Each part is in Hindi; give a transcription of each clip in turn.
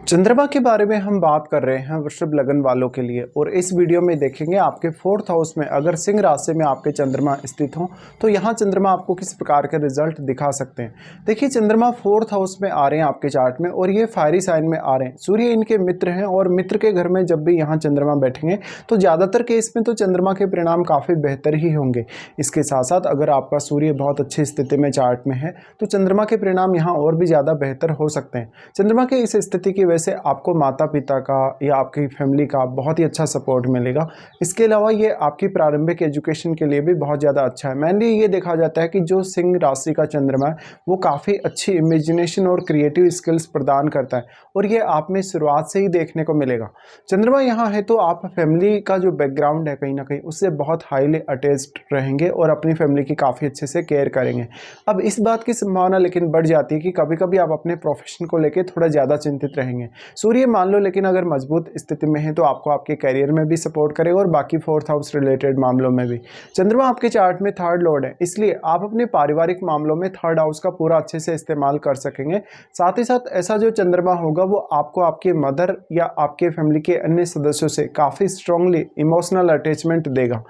चंद्रमा के बारे में हम बात कर रहे हैं वृषभ लगन वालों के लिए। और इस वीडियो में देखेंगे आपके 4th हाउस में अगर सिंह राशि में आपके चंद्रमा स्थित हो तो यहाँ चंद्रमा आपको किस प्रकार के रिजल्ट दिखा सकते हैं। देखिए, चंद्रमा 4th हाउस में आ रहे हैं आपके चार्ट में और ये फायरी साइन में आ रहे हैं। सूर्य इनके मित्र हैं और मित्र के घर में जब भी यहाँ चंद्रमा बैठेंगे तो ज़्यादातर केस में तो चंद्रमा के परिणाम काफ़ी बेहतर ही होंगे। इसके साथ साथ अगर आपका सूर्य बहुत अच्छी स्थिति में चार्ट में है तो चंद्रमा के परिणाम यहाँ और भी ज़्यादा बेहतर हो सकते हैं। चंद्रमा की इस स्थिति की वजह से आपको माता पिता का या आपकी फैमिली का बहुत ही अच्छा सपोर्ट मिलेगा। इसके अलावा ये आपकी प्रारंभिक एजुकेशन के लिए भी बहुत ज़्यादा अच्छा है। मेनली ये देखा जाता है कि जो सिंह राशि का चंद्रमा है वो काफ़ी अच्छी इमेजिनेशन और क्रिएटिव स्किल्स प्रदान करता है और ये आप में शुरुआत से ही देखने को मिलेगा। चंद्रमा यहाँ है तो आप फैमिली का जो बैकग्राउंड है कहीं ना कहीं उससे बहुत हाईली अटैच्ड रहेंगे और अपनी फैमिली की काफ़ी अच्छे से केयर करेंगे। अब इस बात की संभावना लेकिन बढ़ जाती है कि कभी कभी आप अपने प्रोफेशन को लेकर थोड़ा ज़्यादा चिंतित रहेंगे। सूर्य मान लो लेकिन अगर मजबूत स्थिति में है तो आपको आपके करियर में भी सपोर्ट करेगा और बाकी 4th हाउस रिलेटेड मामलों में भी। चंद्रमा आपके चार्ट में 3rd लॉर्ड है, इसलिए आप अपने पारिवारिक मामलों में 3rd हाउस का पूरा अच्छे से इस्तेमाल कर सकेंगे। साथ ही साथ ऐसा जो चंद्रमा होगा वो आपको आपके मदर या आपके फैमिली के अन्य सदस्यों से काफ़ी स्ट्रांगली इमोशनल अटैचमेंट देगा।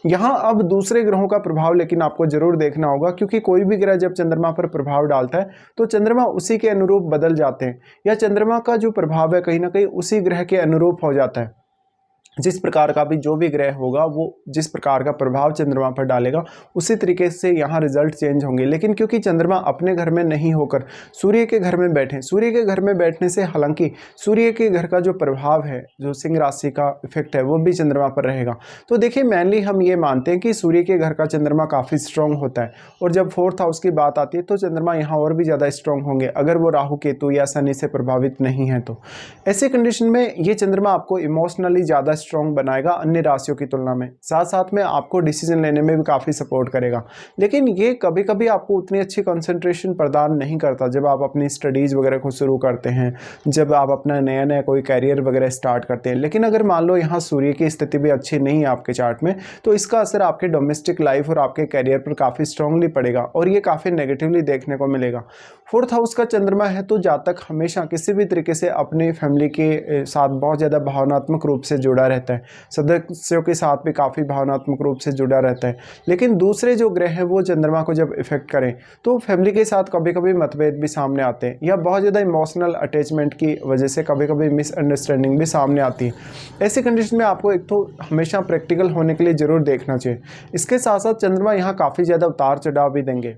यहाँ अब दूसरे ग्रहों का प्रभाव लेकिन आपको जरूर देखना होगा, क्योंकि कोई भी ग्रह जब चंद्रमा पर प्रभाव डालता है तो चंद्रमा उसी के अनुरूप बदल जाते हैं या चंद्रमा का जो प्रभाव है कहीं ना कहीं उसी ग्रह के अनुरूप हो जाता है। जिस प्रकार का भी जो भी ग्रह होगा वो जिस प्रकार का प्रभाव चंद्रमा पर डालेगा उसी तरीके से यहाँ रिजल्ट चेंज होंगे। लेकिन क्योंकि चंद्रमा अपने घर में नहीं होकर सूर्य के घर में बैठे, सूर्य के घर में बैठने से हालांकि सूर्य के घर का जो प्रभाव है, जो सिंह राशि का इफेक्ट है, वो भी चंद्रमा पर रहेगा। तो देखिए, मेनली हम ये मानते हैं कि सूर्य के घर का चंद्रमा काफ़ी स्ट्रॉन्ग होता है और जब 4th हाउस की बात आती है तो चंद्रमा यहाँ और भी ज़्यादा स्ट्रॉन्ग होंगे अगर वो राहु केतु या शनि से प्रभावित नहीं है। तो ऐसे कंडीशन में ये चंद्रमा आपको इमोशनली ज़्यादा स्ट्रॉन्ग बनाएगा अन्य राशियों की तुलना में। साथ साथ में आपको डिसीजन लेने में भी काफ़ी सपोर्ट करेगा। लेकिन ये कभी कभी आपको उतनी अच्छी कंसंट्रेशन प्रदान नहीं करता जब आप अपनी स्टडीज़ वगैरह को शुरू करते हैं, जब आप अपना नया नया कोई कैरियर वगैरह स्टार्ट करते हैं। लेकिन अगर मान लो यहाँ सूर्य की स्थिति भी अच्छी नहीं है आपके चार्ट में तो इसका असर आपके डोमेस्टिक लाइफ और आपके कैरियर पर काफ़ी स्ट्रांगली पड़ेगा और ये काफ़ी नेगेटिवली देखने को मिलेगा। 4th हाउस का चंद्रमा है तो जातक हमेशा किसी भी तरीके से अपनी फैमिली के साथ बहुत ज़्यादा भावनात्मक रूप से जुड़ा रहता है, सदस्यों के साथ भी काफ़ी भावनात्मक रूप से जुड़ा रहता है। लेकिन दूसरे जो ग्रह हैं वो चंद्रमा को जब इफेक्ट करें तो फैमिली के साथ कभी कभी मतभेद भी सामने आते हैं या बहुत ज़्यादा इमोशनल अटैचमेंट की वजह से कभी कभी मिसअंडरस्टैंडिंग भी सामने आती है। ऐसी कंडीशन में आपको एक तो हमेशा प्रैक्टिकल होने के लिए ज़रूर देखना चाहिए। इसके साथ साथ चंद्रमा यहाँ काफ़ी ज़्यादा उतार चढ़ाव भी देंगे।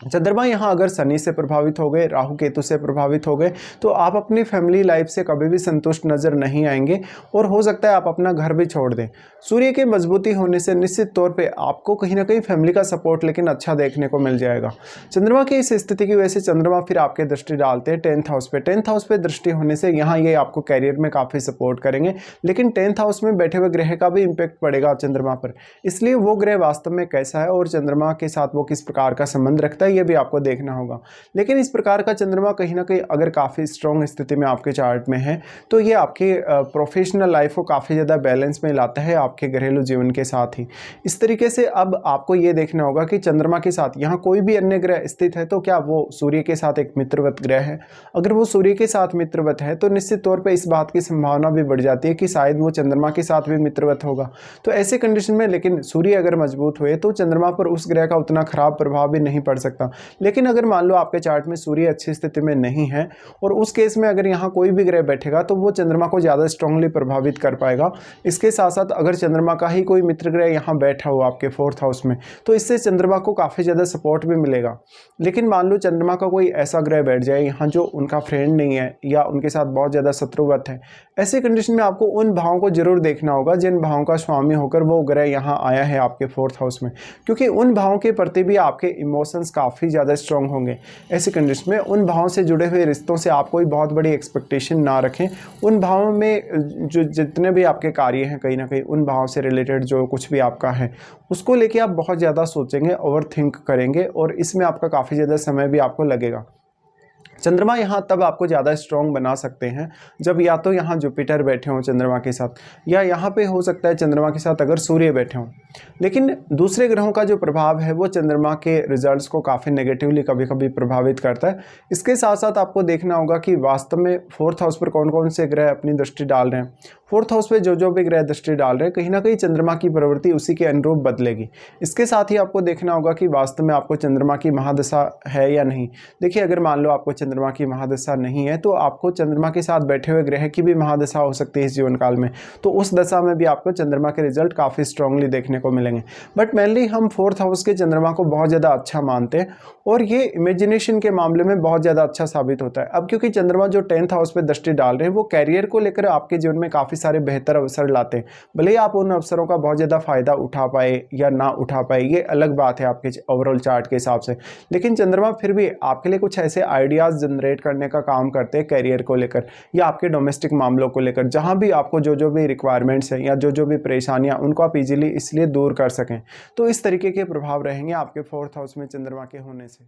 चंद्रमा यहाँ अगर शनि से प्रभावित हो गए, राहु केतु से प्रभावित हो गए तो आप अपनी फैमिली लाइफ से कभी भी संतुष्ट नज़र नहीं आएंगे और हो सकता है आप अपना घर भी छोड़ दें। सूर्य के मजबूती होने से निश्चित तौर पे आपको कहीं ना कहीं फैमिली का सपोर्ट लेकिन अच्छा देखने को मिल जाएगा। चंद्रमा की इस स्थिति की वजह से चंद्रमा फिर आपके दृष्टि डालते हैं 10th हाउस पे। 10th हाउस पे दृष्टि होने से यहाँ ये आपको कैरियर में काफ़ी सपोर्ट करेंगे। लेकिन 10th हाउस में बैठे हुए ग्रह का भी इम्पैक्ट पड़ेगा चंद्रमा पर, इसलिए वो ग्रह वास्तव में कैसा है और चंद्रमा के साथ वो किस प्रकार का संबंध रखता है ये भी आपको देखना होगा। लेकिन इस प्रकार का चंद्रमा कहीं ना कहीं अगर काफ़ी स्ट्रॉन्ग स्थिति में आपके चार्ट में है तो ये आपके प्रोफेशनल लाइफ को काफ़ी ज़्यादा बैलेंस में लाता है आपके घरेलू जीवन के साथ ही। इस तरीके से अब आपको ये देखना होगा कि चंद्रमा के साथ यहाँ कोई भी अन्य ग्रह स्थित है तो क्या वो सूर्य के साथ एक मित्रवत ग्रह है। अगर वो सूर्य के साथ मित्रवत है तो निश्चित तौर पर इस बात की संभावना भी बढ़ जाती है कि शायद वो चंद्रमा के साथ भी मित्रवत होगा। तो ऐसे कंडीशन में लेकिन सूर्य अगर मजबूत हुए तो चंद्रमा पर उस ग्रह का उतना खराब प्रभाव भी नहीं पड़ सकता। लेकिन अगर मान लो आपके चार्ट में सूर्य अच्छी स्थिति में नहीं है और उस केस में अगर यहाँ कोई भी ग्रह बैठेगा तो वो चंद्रमा को ज़्यादा स्ट्रांगली प्रभावित कर पाएगा। इसके साथ साथ अगर चंद्रमा का ही कोई मित्र ग्रह यहाँ बैठा हो आपके 4th हाउस में तो इससे चंद्रमा को काफ़ी ज़्यादा सपोर्ट भी मिलेगा। लेकिन मान लो चंद्रमा का कोई ऐसा ग्रह बैठ जाए यहाँ जो उनका फ्रेंड नहीं है या उनके साथ बहुत ज़्यादा शत्रुवत है, ऐसी कंडीशन में आपको उन भावों को जरूर देखना होगा जिन भावों का स्वामी होकर वो ग्रह यहाँ आया है आपके 4th हाउस में, क्योंकि उन भावों के प्रति भी आपके इमोशंस काफ़ी ज़्यादा स्ट्रॉन्ग होंगे। ऐसी कंडीशन में उन भावों से जुड़े हुए रिश्तों से आप कोई बहुत बड़ी एक्सपेक्टेशन ना रखें। उन भावों में जो जितने भी आपके कार्य हैं कहीं ना कहीं उन भावों से रिलेटेड जो कुछ भी आपका है उसको लेके आप बहुत ज़्यादा सोचेंगे, ओवर थिंक करेंगे और इसमें आपका काफ़ी ज़्यादा समय भी आपको लगेगा। चंद्रमा यहाँ तब आपको ज़्यादा स्ट्रॉन्ग बना सकते हैं जब या तो यहाँ जुपिटर बैठे हों चंद्रमा के साथ, या यहाँ पे हो सकता है चंद्रमा के साथ अगर सूर्य बैठे हों। लेकिन दूसरे ग्रहों का जो प्रभाव है वो चंद्रमा के रिजल्ट्स को काफ़ी नेगेटिवली कभी कभी प्रभावित करता है। इसके साथ साथ आपको देखना होगा कि वास्तव में 4th हाउस पर कौन कौन से ग्रह अपनी दृष्टि डाल रहे हैं। 4th हाउस पे जो भी ग्रह दृष्टि डाल रहे हैं, कहीं ना कहीं चंद्रमा की प्रवृत्ति उसी के अनुरूप बदलेगी। इसके साथ ही आपको देखना होगा कि वास्तव में आपको चंद्रमा की महादशा है या नहीं। देखिए, अगर मान लो आपको चंद्रमा की महादशा नहीं है तो आपको चंद्रमा के साथ बैठे हुए ग्रह की भी महादशा हो सकती है इस जीवन काल में, तो उस दशा में भी आपको चंद्रमा के रिजल्ट काफ़ी स्ट्रांगली देखने को मिलेंगे। बट मेनली हम 4th हाउस के चंद्रमा को बहुत ज़्यादा अच्छा मानते हैं और ये इमेजिनेशन के मामले में बहुत ज़्यादा अच्छा साबित होता है। अब क्योंकि चंद्रमा जो 10th हाउस पे दृष्टि डाल रहे हैं वो कैरियर को लेकर आपके जीवन में काफ़ी सारे बेहतर अवसर लाते हैं। भले ही आप उन अवसरों का बहुत ज़्यादा फायदा उठा पाए या ना उठा पाए, ये अलग बात है आपके ओवरऑल चार्ट के हिसाब से, लेकिन चंद्रमा फिर भी आपके लिए कुछ ऐसे आइडियाज़ जनरेट करने का काम करते हैं कैरियर को लेकर या आपके डोमेस्टिक मामलों को लेकर, जहाँ भी आपको जो भी रिक्वायरमेंट्स हैं या जो भी परेशानियाँ उनको आप इजीली इसलिए दूर कर सकें। तो इस तरीके के प्रभाव रहेंगे आपके 4th हाउस में चंद्रमा के होने से।